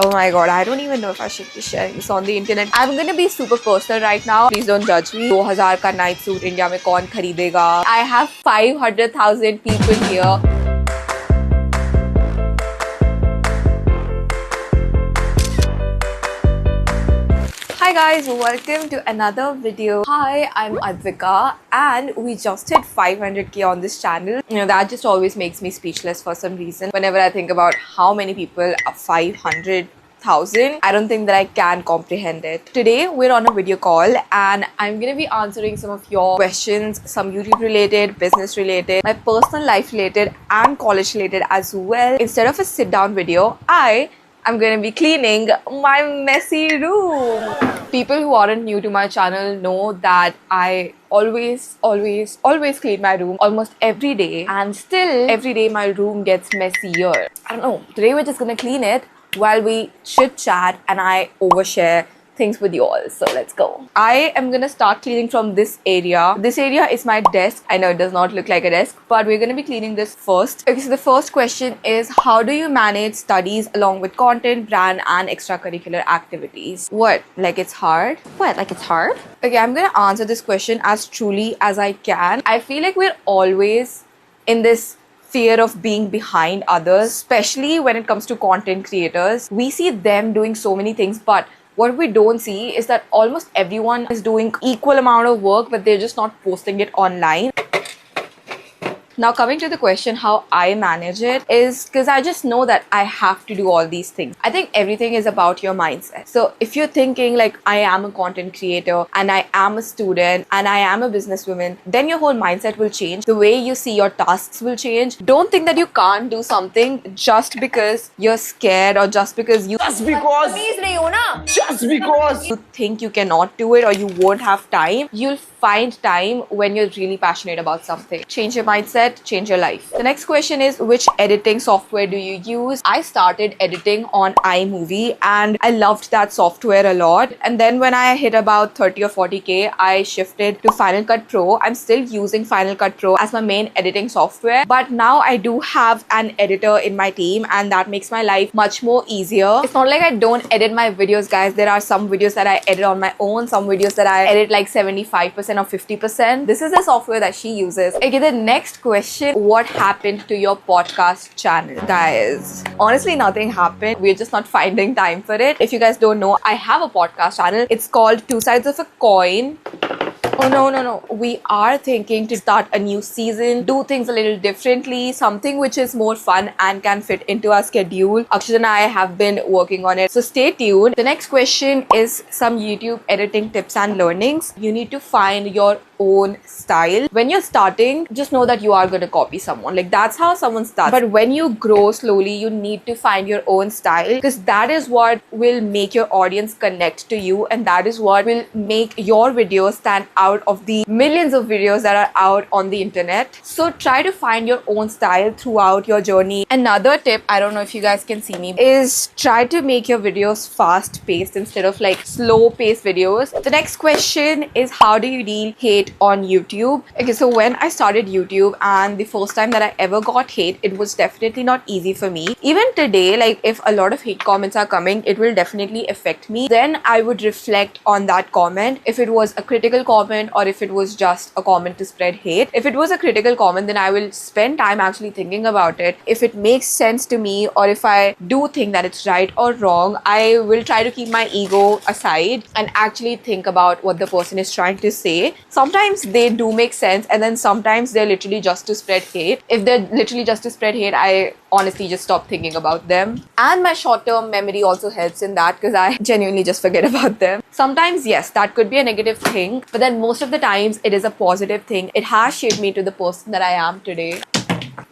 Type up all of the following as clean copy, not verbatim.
Oh my god, I don't even know if I should be sharing this on the internet. I'm gonna be super personal right now. Please don't judge me. 2000 का night suit India में कौन खरीदेगा? I have 500,000 people here. Hi guys, welcome to another video. Hi, I'm Advika and we just hit 500k on this channel. You know, that just always makes me speechless for some reason. Whenever I think about how many people are 500,000, I don't think that I can comprehend it. Today we're on a video call and I'm gonna be answering some of your questions, some YouTube related, business related, my personal life related and college related as well. Instead of a sit down video, I'm going to be cleaning my messy room. People who aren't new to my channel know that I always clean my room almost every day, and still every day my room gets messier. I don't know. Today we're just going to clean it while we chit chat and I overshare things with you all. So let's go. I am gonna start cleaning from this area. This area is my desk. I know it does not look like a desk, but we're gonna be cleaning this first. Okay, so the first question is, how do you manage studies along with content, brand and extracurricular activities? What? Like it's hard? What? Like it's hard? Okay, I'm gonna answer this question as truly as I can. I feel like we're always in this fear of being behind others, especially when it comes to content creators. We see them doing so many things, but what we don't see is that almost everyone is doing equal amount of work, but they're just not posting it online. Now coming to the question how I manage it is because I just know that I have to do all these things. I think everything is about your mindset. So if you're thinking like I am a content creator and I am a student and I am a businesswoman, then your whole mindset will change. The way you see your tasks will change. Don't think that you can't do something just because you're scared or just because you think you cannot do it or you won't have time. You'll find time when you're really passionate about something. Change your mindset, change your life. The next question is, which editing software do you use? I started editing on iMovie and I loved that software a lot. And then when I hit about 30 or 40k, I shifted to Final Cut Pro. I'm still using Final Cut Pro as my main editing software, but now I do have an editor in my team and that makes my life much more easier. It's not like I don't edit my videos, guys. There are some videos that I edit on my own, some videos that I edit like 75% or 50%. This is the software that she uses. Okay, the next question, what happened to your podcast channel? Guys, honestly nothing happened. We're just not finding time for it. If you guys don't know, I have a podcast channel. It's called Two Sides of a Coin. Oh no. We are thinking to start a new season, do things a little differently, something which is more fun and can fit into our schedule. Akshat and I have been working on it, so stay tuned. The next question is some YouTube editing tips and learnings. You need to find your own style. When you're starting, just know that you are going to copy someone. Like that's how someone starts. But when you grow slowly, you need to find your own style because that is what will make your audience connect to you and that is what will make your videos stand out of the millions of videos that are out on the internet. So try to find your own style throughout your journey. Another tip, I don't know if you guys can see me, is try to make your videos fast paced instead of like slow paced videos. The next question is, how do you deal hate on YouTube? Okay, so when I started YouTube and the first time that I ever got hate, it was definitely not easy for me. Even today, like if a lot of hate comments are coming, it will definitely affect me. Then I would reflect on that comment, if it was a critical comment or if it was just a comment to spread hate. If it was a critical comment, then I will spend time actually thinking about it. If it makes sense to me or if I do think that it's right or wrong, I will try to keep my ego aside and actually think about what the person is trying to say. Sometimes they do make sense and then sometimes they're literally just to spread hate. If they're literally just to spread hate, I honestly just stop thinking about them. And my short-term memory also helps in that because I genuinely just forget about them. Sometimes, yes, that could be a negative thing, but then most of the times it is a positive thing. It has shaped me to the person that I am today.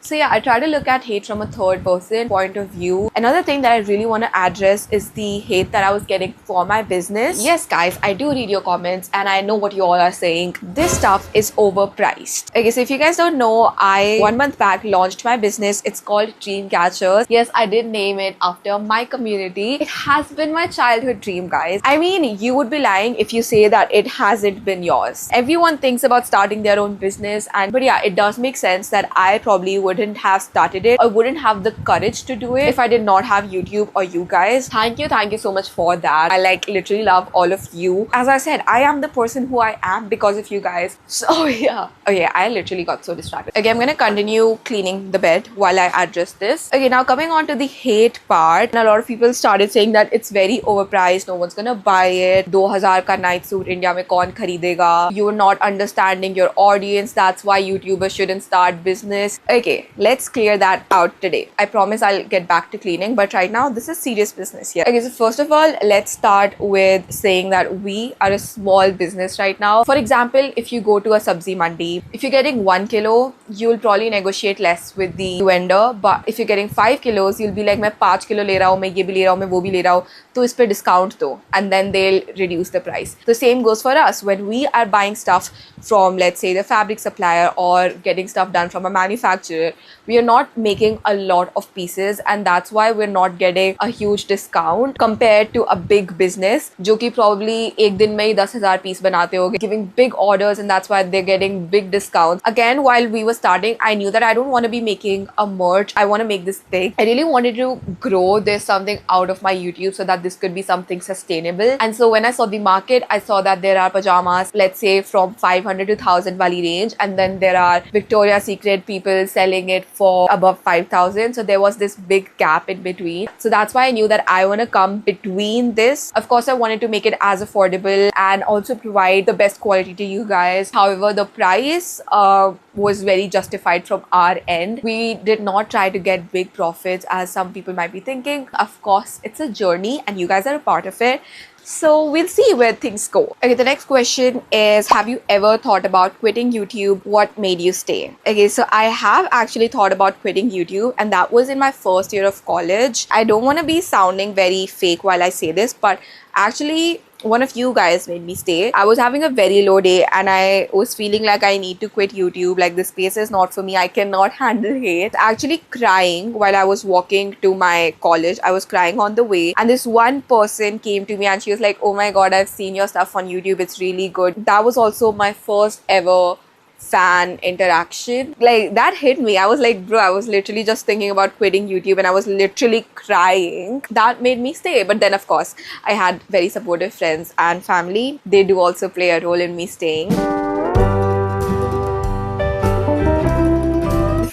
So yeah, I try to look at hate from a third person point of view. Another thing that I really want to address is the hate that I was getting for my business. Yes guys, I do read your comments and I know what you all are saying. This stuff is overpriced. Okay, so if you guys don't know, I 1 month back launched my business. It's called Dream Catchers. Yes, I did name it after my community. It has been my childhood dream, guys. I mean, you would be lying if you say that it hasn't been yours. Everyone thinks about starting their own business, but yeah, it does make sense that I probably would wouldn't have started it or wouldn't have the courage to do it if I did not have YouTube or you guys. Thank you so much for that. I like literally love all of you. As I said, I am the person who I am because of you guys. So yeah. Okay, I literally got so distracted. Okay, I'm gonna continue cleaning the bed while I address this. Okay, now coming on to the hate part. And a lot of people started saying that it's very overpriced, no one's gonna buy it. 2000 ka night suit India mein kaun kharidega? You're not understanding your audience. That's why YouTubers shouldn't start business. Okay, let's clear that out today. I promise I'll get back to cleaning, but right now this is serious business here. Okay, so first of all, let's start with saying that we are a small business right now. For example, if you go to a sabzi mandi, if you're getting 1 kilo, you'll probably negotiate less with the vendor. But if you're getting 5 kilos, you'll be like, मैं 5 kilo ले रहा हूँ, मैं ये भी ले रहा हूँ, मैं वो भी ले रहा हूँ, तो इस पे discount दो, and then they'll reduce the price. The same goes for us. When we are buying stuff from, let's say, the fabric supplier or getting stuff done from a manufacturer, we are not making a lot of pieces, and that's why we're not getting a huge discount compared to a big business जो कि probably एक दिन में ही 10,000 piece बनाते होंगे, giving big orders, and that's why they're getting big discounts. Again, while we were starting, I knew that I don't want to be making a merch. I want to make this big. I really wanted to grow this something out of my YouTube so that this could be something sustainable. And so when I saw the market, I saw that there are pajamas, let's say from 500 to 1000 wali range, and then there are Victoria's Secret people selling it for above 5000. So there was this big gap in between. So that's why I knew that I want to come between this. Of course, I wanted to make it as affordable and also provide the best quality to you guys. However, the price was very justified from our end. We did not try to get big profits as some people might be thinking. Of course, it's a journey and you guys are a part of it. So we'll see where things go. Okay, the next question is, have you ever thought about quitting YouTube? What made you stay? Okay, so I have actually thought about quitting YouTube, and that was in my first year of college. I don't want to be sounding very fake while I say this, but actually one of you guys made me stay. I was having a very low day and I was feeling like I need to quit YouTube. Like, this space is not for me. I cannot handle hate. Actually crying while I was walking to my college. I was crying on the way, and this one person came to me and she was like, oh my god, I've seen your stuff on YouTube. It's really good. That was also my first ever fan interaction. Like, that hit me. I was like, bro, I was literally just thinking about quitting YouTube and I was literally crying. That made me stay. But then of course I had very supportive friends and family. They do also play a role in me staying.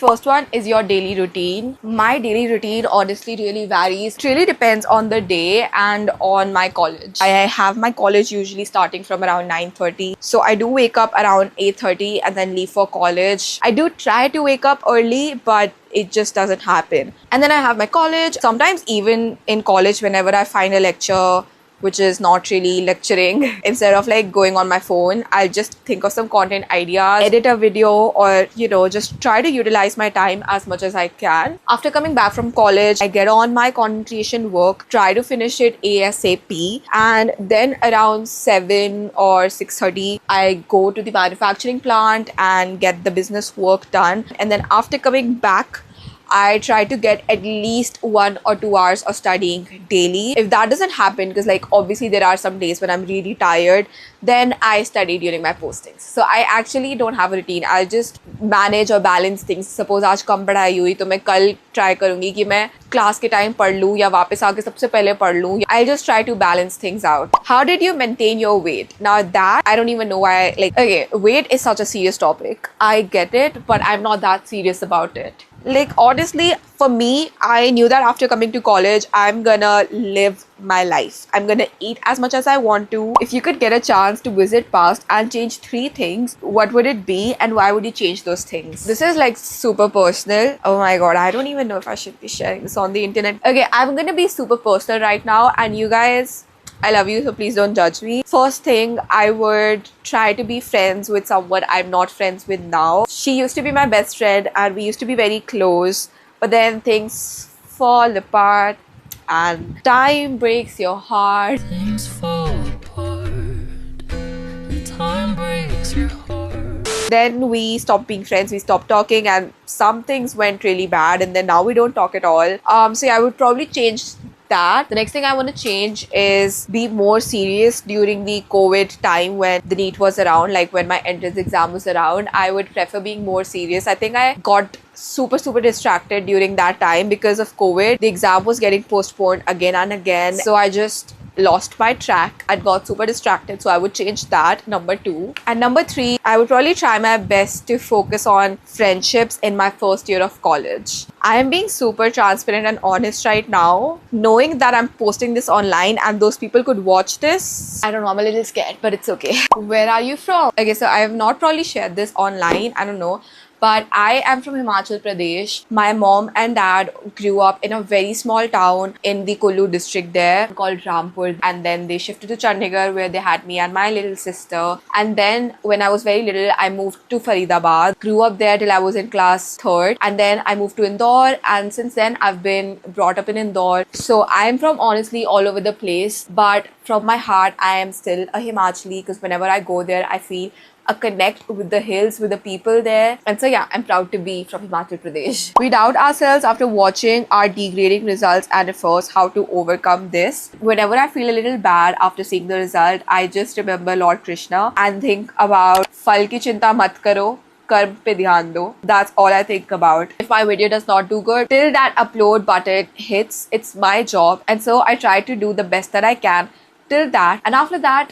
First one is your daily routine. My daily routine honestly really varies. It really depends on the day and on my college. I have my college usually starting from around 9:30. So I do wake up around 8:30 and then leave for college. I do try to wake up early, but it just doesn't happen. And then I have my college. Sometimes even in college, whenever I find a lecture which is not really lecturing, instead of like going on my phone, I'll just think of some content ideas, edit a video, or just try to utilize my time as much as I can. After coming back from college, I get on my content creation work, try to finish it ASAP, and then around 7 or 6:30 I go to the manufacturing plant and get the business work done. And then after coming back, I try to get at least 1 or 2 hours of studying daily. If that doesn't happen, because like obviously there are some days when I'm really tired, then I study during my postings. So I actually don't have a routine. I'll just manage or balance things. Suppose आज कम पढ़ाई हुई तो मैं कल try करूँगी कि मैं class के time पढ़ लूँ या वापस आके सबसे पहले पढ़ लूँ. I'll just try to balance things out. How did you maintain your weight? Now that I don't even know why. Okay, weight is such a serious topic. I get it, but I'm not that serious about it. Like, honestly, for me, I knew that after coming to college, I'm gonna live my life. I'm gonna eat as much as I want to. If you could get a chance to visit past and change 3 things, what would it be and why would you change those things? This is like super personal. Oh my god, I don't even know if I should be sharing this on the internet. Okay, I'm gonna be super personal right now, and you guys, I love you, so please don't judge me. First thing, I would try to be friends with someone I'm not friends with now. She used to be my best friend and we used to be very close, but then things fall apart and time breaks your heart. Things fall apart and time breaks your heart. Then we stopped being friends, we stopped talking, and some things went really bad, and then now we don't talk at all. So yeah, I would probably change that. The next thing I want to change is be more serious during the COVID time when the NEET was around, like when my entrance exam was around. I would prefer being more serious. I think I got super distracted during that time because of COVID. The exam was getting postponed again and again, so I just lost my track. I got super distracted, so I would change that, number 2. And number 3, I would probably try my best to focus on friendships in my first year of college. I am being super transparent and honest right now, knowing that I'm posting this online and those people could watch this. I don't know, I'm a little scared, but it's okay. Where are you from? Okay, so I have not probably shared this online, I don't know, but I am from Himachal Pradesh. My mom and dad grew up in a very small town in the Kullu district there called Rampur, and then they shifted to Chandigarh where they had me and my little sister. And then when I was very little, I moved to Faridabad, grew up there till I was in class 3rd, and then I moved to Indore, and since then I've been brought up in Indore. So I am from honestly all over the place, but from my heart I am still a Himachali, because whenever I go there I feel a connect with the hills, with the people there. And so yeah, I'm proud to be from Himachal Pradesh. We doubt ourselves after watching our degrading results and efforts how to overcome this. Whenever I feel a little bad after seeing the result, I just remember Lord Krishna and think about Fal ki chinta mat karo, karm pe dhyan do. That's all I think about. If my video does not do good, till that upload button hits, it's my job. And so I try to do the best that I can till that. And after that,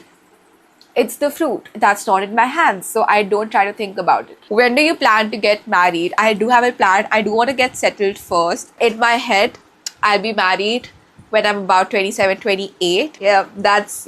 it's the fruit that's not in my hands, so I don't try to think about it. When do you plan to get married? I do have a plan. I do want to get settled first. In my head, I'll be married when I'm about 27, 28. That's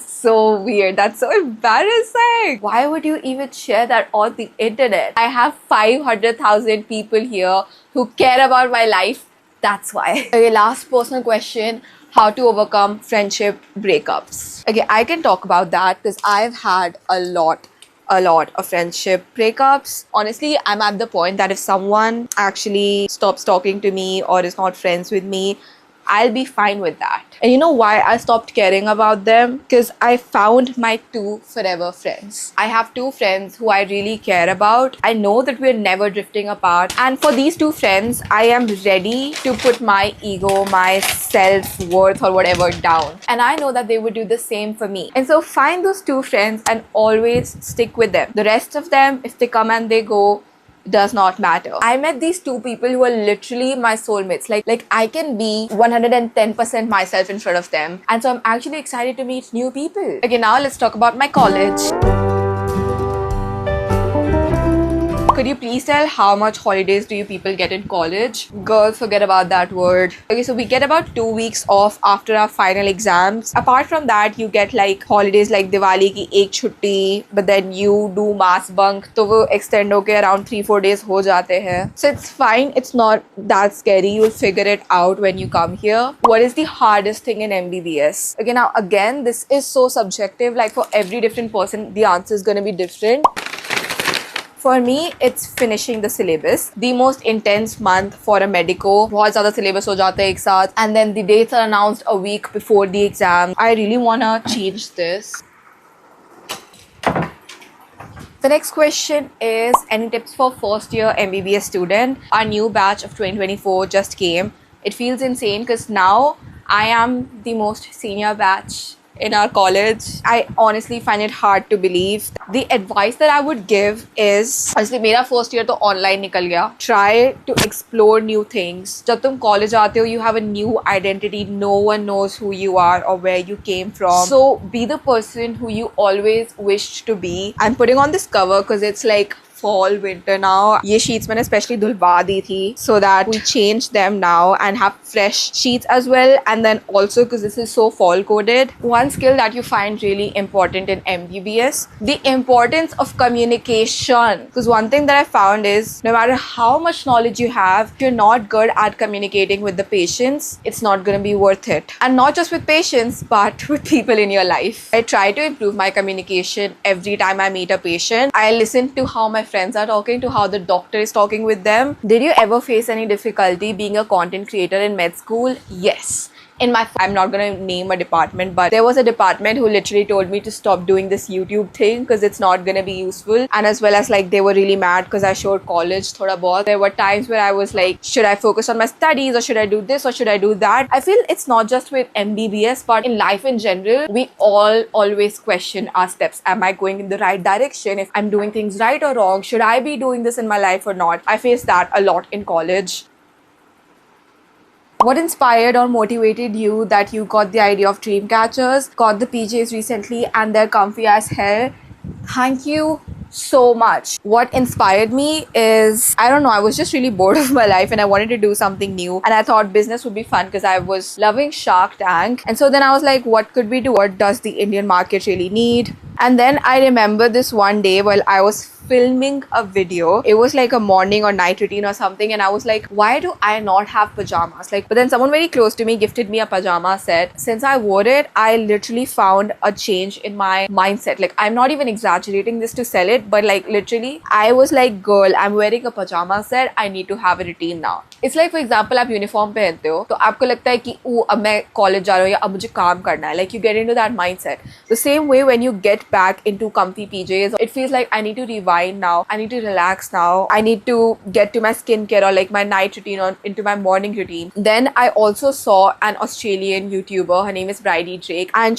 so weird. That's so embarrassing. Why would you even share that on the internet? I have 500,000 people here who care about my life. That's why. Okay, last personal question. How to overcome friendship breakups. Okay, I can talk about that because I've had a lot of friendship breakups. Honestly, I'm at the point that if someone actually stops talking to me or is not friends with me, I'll be fine with that. And you know why I stopped caring about them? Because I found my 2 forever friends. I have 2 friends who I really care about. I know that we're never drifting apart. And for these 2 friends, I am ready to put my ego, my self-worth or whatever down. And I know that they would do the same for me. And so find those 2 friends and always stick with them. The rest of them, if they come and they go, does not matter. I met these 2 people who are literally my soulmates. Like I can be 110% myself in front of them. And so I'm actually excited to meet new people. Okay, now let's talk about my college. Could you please tell how much holidays do you people get in college? Girls, forget about that word. Okay, so we get about 2 weeks off after our final exams. Apart from that, you get like holidays like Diwali ki ek chutti, but then you do mass bunk, तो वो extend होके around 3-4 days हो जाते हैं. So it's fine. It's not that scary. You'll figure it out when you come here. What is the hardest thing in MBBS? Okay, now again, this is so subjective. Like for every different person, the answer is going to be different. For me, it's finishing the syllabus. The most intense month for a medico. बहुत ज़्यादा syllabus हो जाता है एक साथ, and then the dates are announced a week before the exam. I really wanna change this. The next question is, any tips for first year MBBS student? Our new batch of 2024 just came. It feels insane because now I am the most senior batch in our college. I honestly find it hard to believe. The advice that I would give is, honestly, मेरा first year तो online निकल गया. Try to explore new things. जब तुम college आते हो, you have a new identity. No one knows who you are or where you came from. So be the person who you always wished to be. I'm putting on this cover because it's like fall, winter now. ये sheets मैंने specially धुलवा दी थी so that we change them now and have fresh sheets as well. And then also because this is so fall coded, one skill that you find really important in MBBS, the importance of communication. Because one thing that I found is no matter how much knowledge you have, if you're not good at communicating with the patients, it's not going to be worth it. And not just with patients, but with people in your life. I try to improve my communication every time I meet a patient. I listen to how my friends are talking, to how the doctor is talking with them. Did you ever face any difficulty being a content creator in med school? Yes. in my, I'm not gonna name a department, but there was a department who literally told me to stop doing this YouTube thing because it's not gonna be useful. And as well as like they were really mad because I showed college thoda bahut. There were times where I was like, should I focus on my studies or should I do this or should I do that? I feel it's not just with MBBS but in life in general, we all always question our steps. Am I going in the right direction? If I'm doing things right or wrong, should I be doing this in my life or not? I faced that a lot in college. What inspired or motivated you that you got the idea of dream catchers, got the PJs recently and they're comfy as hell? Thank you so much. What inspired me is, I don't know, I was just really bored of my life and I wanted to do something new, and I thought business would be fun because I was loving Shark Tank. And so then I was like, what could we do? What does the Indian market really need? And then I remember this one day while I was filming a video. It was like a morning or night routine or something, and I was like, why do I not have pajamas? Like, but then someone very close to me gifted me a pajama set. Since I wore it, I literally found a change in my mindset. Like, I'm not even exaggerating this to sell it, but like literally I was like, girl, I'm wearing a pajama set, I need to have a routine now. It's like, for example, आप uniform पहनते हो तो आपको लगता है कि अब मैं कॉलेज जा रहा हूँ या अब मुझे काम करना है. Like, you get into that mindset. The same way when you get back into comfy PJs, it feels like I need to rewind now, I need to relax now, I need to get to my skincare or like my night routine or into my morning routine. Then I also saw an Australian YouTuber, her name is Bridie Drake, and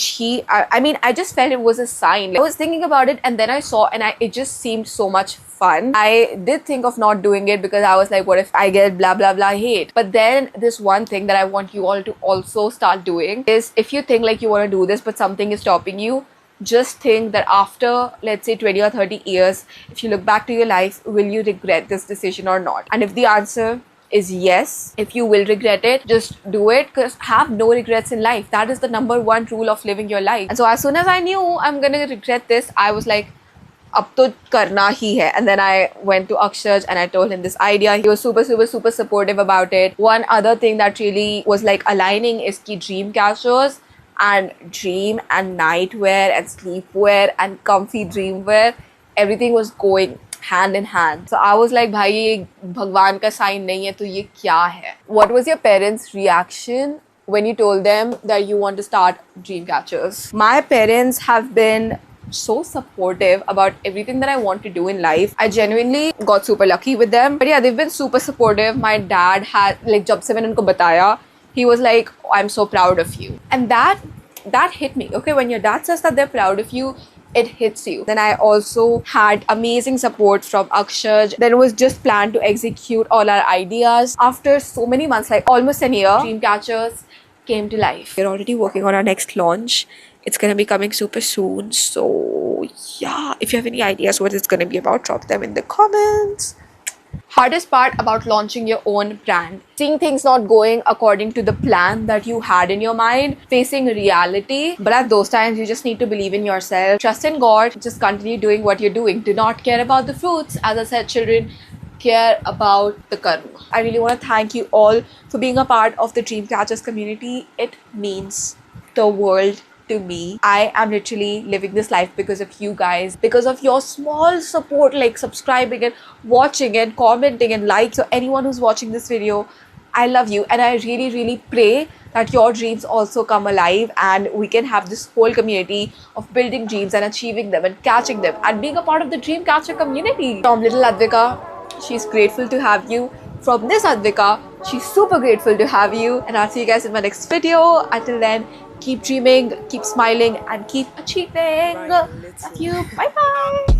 I mean, I just felt it was a sign. Like, I was thinking about it and then I saw, and it just seemed so much fun. I did think of not doing it because I was like, what if I get blah blah blah hate? But then this one thing that I want you all to also start doing is, if you think like you want to do this but something is stopping you, just think that after, let's say, 20 or 30 years, if you look back to your life, will you regret this decision or not? And if the answer is yes, if you will regret it, just do it, because have no regrets in life. That is the #1 rule of living your life. And so as soon as I knew I'm gonna regret this, I was like, ab to karna hi hai. And then I went to Akshaj and I told him this idea. He was super supportive about it. One other thing that really was like aligning is ki dream catchers and dream and nightwear and sleepwear and comfy dreamwear, everything was going hand in hand. So I was like, bhai, ye bhagwan ka sign nahi hai, to ye kya hai? What was your parents' reaction when you told them that you want to start dream catchers? My parents have been so supportive about everything that I want to do in life. I genuinely got super lucky with them. But yeah, they've been super supportive. My dad had, like, jab se maine unko bataya, he was like, oh, I'm so proud of you. And that hit me. Okay, when your dad says that they're proud of you, it hits you. Then I also had amazing support from Akshaj. Then it was just planned to execute all our ideas. After so many months, like almost a year, Dream Catchers came to life. We're already working on our next launch. It's gonna be coming super soon. So yeah, if you have any ideas what it's gonna be about, drop them in the comments. Hardest part about launching your own brand: seeing things not going according to the plan that you had in your mind, facing reality. But at those times, you just need to believe in yourself, trust in God, just continue doing what you're doing. Do not care about the fruits. As I said, children, care about the karma. I really want to thank you all for being a part of the Dream Catchers community. It means the world to me. I am literally living this life because of you guys, because of your small support, like subscribing and watching and commenting and like. So anyone who's watching this video, I love you, and I really pray that your dreams also come alive and we can have this whole community of building dreams and achieving them and catching them and being a part of the Dream Catcher community. From little Advika, she's grateful to have you. From this Advika, she's super grateful to have you. And I'll see you guys in my next video. Until then, keep dreaming, keep smiling, and keep achieving. Love you. Bye bye.